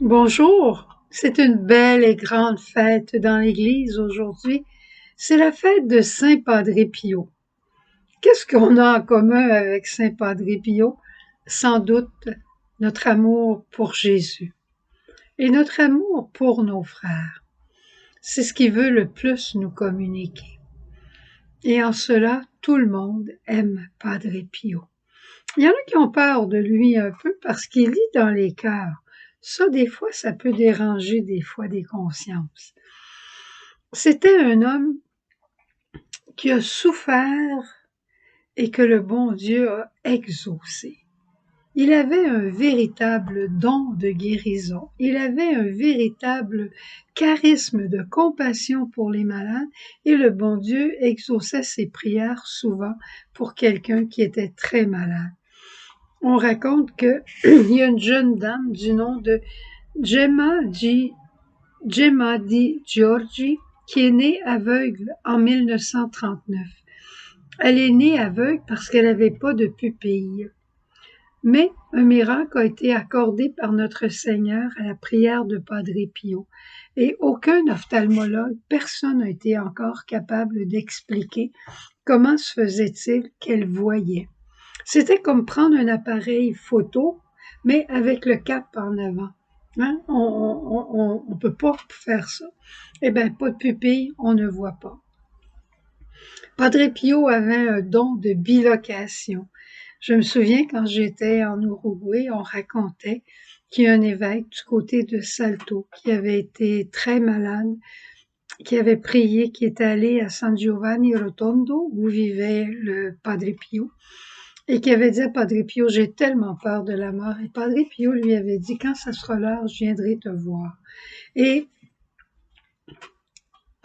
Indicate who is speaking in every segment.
Speaker 1: Bonjour, c'est une belle et grande fête dans l'Église aujourd'hui. C'est la fête de Saint Padre Pio. Qu'est-ce qu'on a en commun avec Saint Padre Pio? Sans doute notre amour pour Jésus et notre amour pour nos frères. C'est ce qui veut le plus nous communiquer. Et en cela, tout le monde aime Padre Pio. Il y en a qui ont peur de lui un peu parce qu'il lit dans les cœurs. Ça, des fois, ça peut déranger des fois des consciences. C'était un homme qui a souffert et que le bon Dieu a exaucé. Il avait un véritable don de guérison. Il avait un véritable charisme de compassion pour les malades et le bon Dieu exauçait ses prières souvent pour quelqu'un qui était très malade. On raconte qu'il y a une jeune dame du nom de Gemma Di Giorgi qui est née aveugle en 1939. Elle est née aveugle parce qu'elle n'avait pas de pupille. Mais un miracle a été accordé par notre Seigneur à la prière de Padre Pio. Et aucun ophtalmologue, personne n'a été encore capable d'expliquer comment se faisait-il qu'elle voyait. C'était comme prendre un appareil photo, mais avec le cap en avant. Hein? On peut pas faire ça. Eh bien, pas de pupille, on ne voit pas. Padre Pio avait un don de bilocation. Je me souviens quand j'étais en Uruguay, on racontait qu'il y a un évêque du côté de Salto qui avait été très malade, qui avait prié, qui était allé à San Giovanni Rotondo où vivait le Padre Pio et qui avait dit à Padre Pio, j'ai tellement peur de la mort. Et Padre Pio lui avait dit, quand ça sera l'heure, je viendrai te voir. Et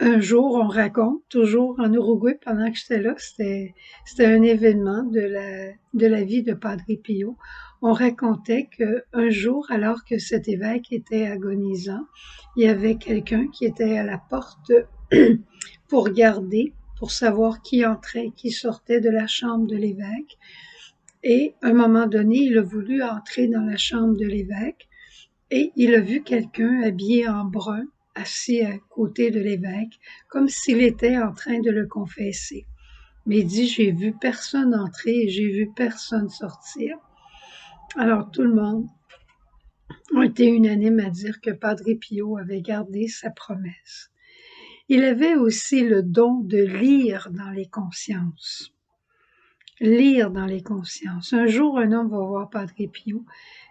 Speaker 1: un jour, on raconte, toujours en Uruguay, pendant que j'étais là, c'était un événement de la vie de Padre Pio. On racontait qu'un jour, alors que cet évêque était agonisant, il y avait quelqu'un qui était à la porte pour garder, pour savoir qui entrait, qui sortait de la chambre de l'évêque. Et à un moment donné, il a voulu entrer dans la chambre de l'évêque et il a vu quelqu'un habillé en brun, assis à côté de l'évêque, comme s'il était en train de le confesser. Mais il dit, j'ai vu personne entrer et j'ai vu personne sortir. Alors tout le monde a été unanime à dire que Padre Pio avait gardé sa promesse. Il avait aussi le don de lire dans les consciences. Lire dans les consciences. Un jour, un homme va voir Padre Pio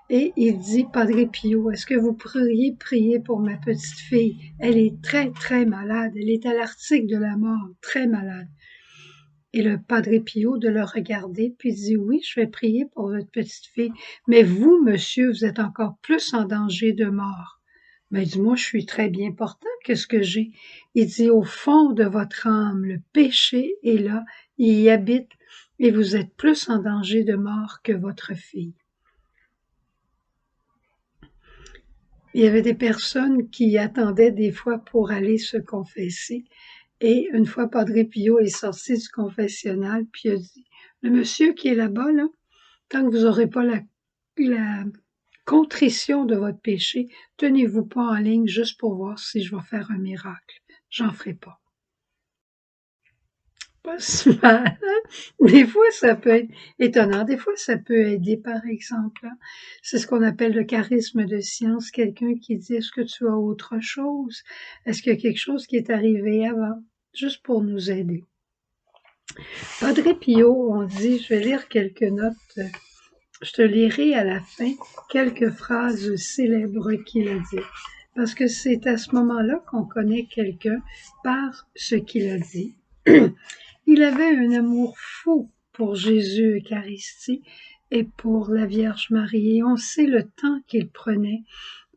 Speaker 1: et il dit, Padre Pio, est-ce que vous pourriez prier pour ma petite fille? Elle est très, très malade. Elle est à l'article de la mort, très malade. Et le Padre Pio de le regarder, puis dit, oui, je vais prier pour votre petite fille. Mais vous, monsieur, vous êtes encore plus en danger de mort. Mais il dit, moi, je suis très bien portant. Qu'est-ce que j'ai? Il dit, au fond de votre âme, le péché est là, il y habite, et vous êtes plus en danger de mort que votre fille. Il y avait des personnes qui attendaient des fois pour aller se confesser. Et une fois, Padre Pio est sorti du confessionnal, puis il a dit, le monsieur qui est là-bas, là, tant que vous n'aurez pas la contrition de votre péché, tenez-vous pas en ligne juste pour voir si je vais faire un miracle. J'en ferai pas. Pas si mal, hein? Des fois, ça peut être étonnant. Des fois, ça peut aider, par exemple. Hein. C'est ce qu'on appelle le charisme de science. Quelqu'un qui dit, est-ce que tu as autre chose? Est-ce qu'il y a quelque chose qui est arrivé avant? Juste pour nous aider. Padre Pio, on dit, je vais lire quelques notes. Je te lirai à la fin quelques phrases célèbres qu'il a dit. Parce que c'est à ce moment-là qu'on connaît quelqu'un par ce qu'il a dit. Il avait un amour fou pour Jésus Eucharistie et pour la Vierge Marie. Et on sait le temps qu'il prenait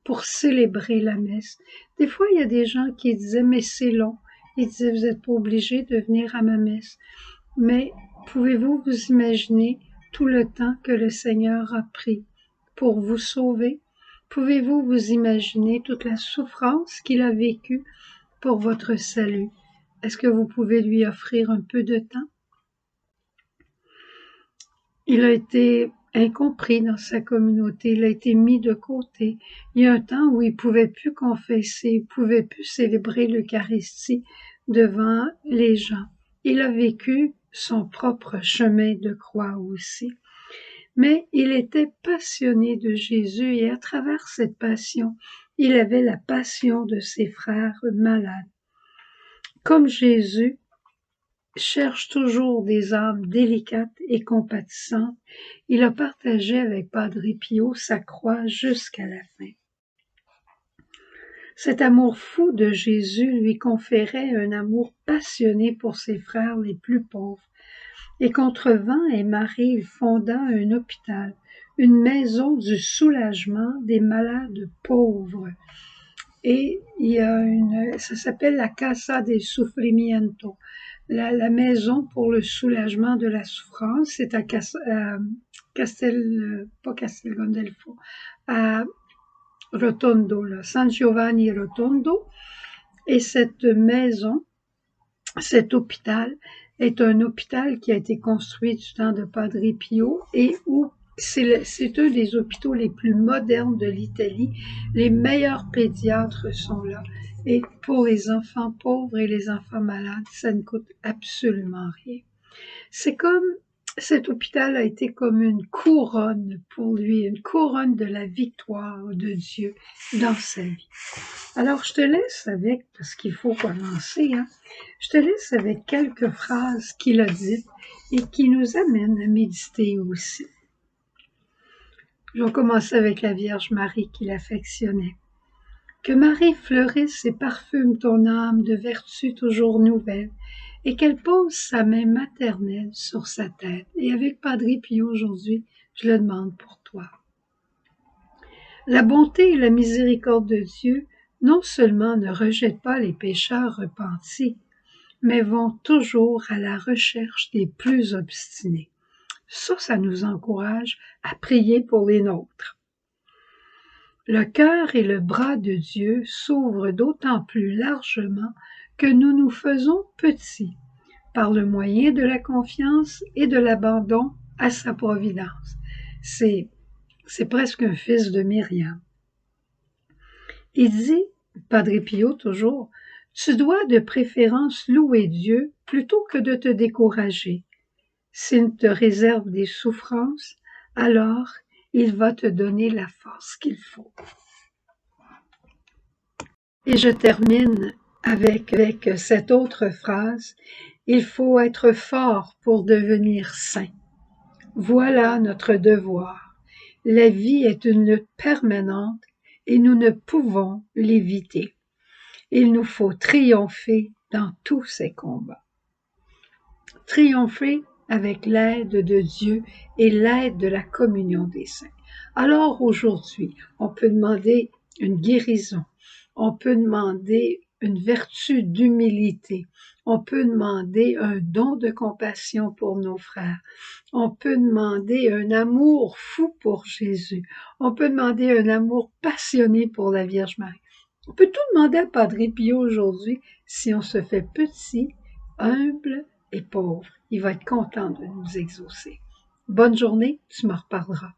Speaker 1: pour célébrer la messe. Des fois, il y a des gens qui disaient, mais c'est long. Ils disaient, vous n'êtes pas obligé de venir à ma messe. Mais pouvez-vous vous imaginer tout le temps que le Seigneur a pris pour vous sauver? Pouvez-vous vous imaginer toute la souffrance qu'il a vécue pour votre salut? Est-ce que vous pouvez lui offrir un peu de temps? Il a été incompris dans sa communauté, il a été mis de côté. Il y a un temps où il pouvait plus confesser, il pouvait plus célébrer l'Eucharistie devant les gens. Il a vécu son propre chemin de croix aussi. Mais il était passionné de Jésus et à travers cette passion, il avait la passion de ses frères malades. Comme Jésus cherche toujours des âmes délicates et compatissantes, il a partagé avec Padre Pio sa croix jusqu'à la fin. Cet amour fou de Jésus lui conférait un amour passionné pour ses frères les plus pauvres. Et contre vent et marée, il fonda un hôpital, une maison du soulagement des malades pauvres. Et il y a ça s'appelle la Casa del Sufrimiento, la maison pour le soulagement de la souffrance. C'est à pas Castel Gandolfo, à Rotondo, là, San Giovanni Rotondo. Et cette maison, cet hôpital, est un hôpital qui a été construit du temps de Padre Pio et où c'est un des hôpitaux les plus modernes de l'Italie. Les meilleurs pédiatres sont là. Et pour les enfants pauvres et les enfants malades, ça ne coûte absolument rien. C'est comme, cet hôpital a été comme une couronne pour lui, une couronne de la victoire de Dieu dans sa vie. Alors, je te laisse avec, parce qu'il faut commencer, hein, je te laisse avec quelques phrases qu'il a dites et qui nous amènent à méditer aussi. Je vais commencer avec la Vierge Marie qu'il affectionnait. Que Marie fleurisse et parfume ton âme de vertus toujours nouvelles, et qu'elle pose sa main maternelle sur sa tête. Et avec Padre Pio aujourd'hui, je le demande pour toi. La bonté et la miséricorde de Dieu non seulement ne rejettent pas les pécheurs repentis, mais vont toujours à la recherche des plus obstinés. Ça nous encourage à prier pour les nôtres. Le cœur et le bras de Dieu s'ouvrent d'autant plus largement que nous nous faisons petits, par le moyen de la confiance et de l'abandon à sa providence. C'est presque un fils de Myriam. Il dit, Padre Pio toujours, tu dois de préférence louer Dieu plutôt que de te décourager. S'il te réserve des souffrances, alors il va te donner la force qu'il faut. Et je termine avec cette autre phrase, il faut être fort pour devenir saint. Voilà notre devoir. La vie est une lutte permanente et nous ne pouvons l'éviter. Il nous faut triompher dans tous ces combats. Triompher avec l'aide de Dieu et l'aide de la communion des saints. Alors aujourd'hui, on peut demander une guérison, on peut demander une vertu d'humilité, on peut demander un don de compassion pour nos frères, on peut demander un amour fou pour Jésus, on peut demander un amour passionné pour la Vierge Marie. On peut tout demander à Padre Pio aujourd'hui si on se fait petit, humble et pauvre. Il va être content de nous exaucer. Bonne journée, tu m'en reparleras.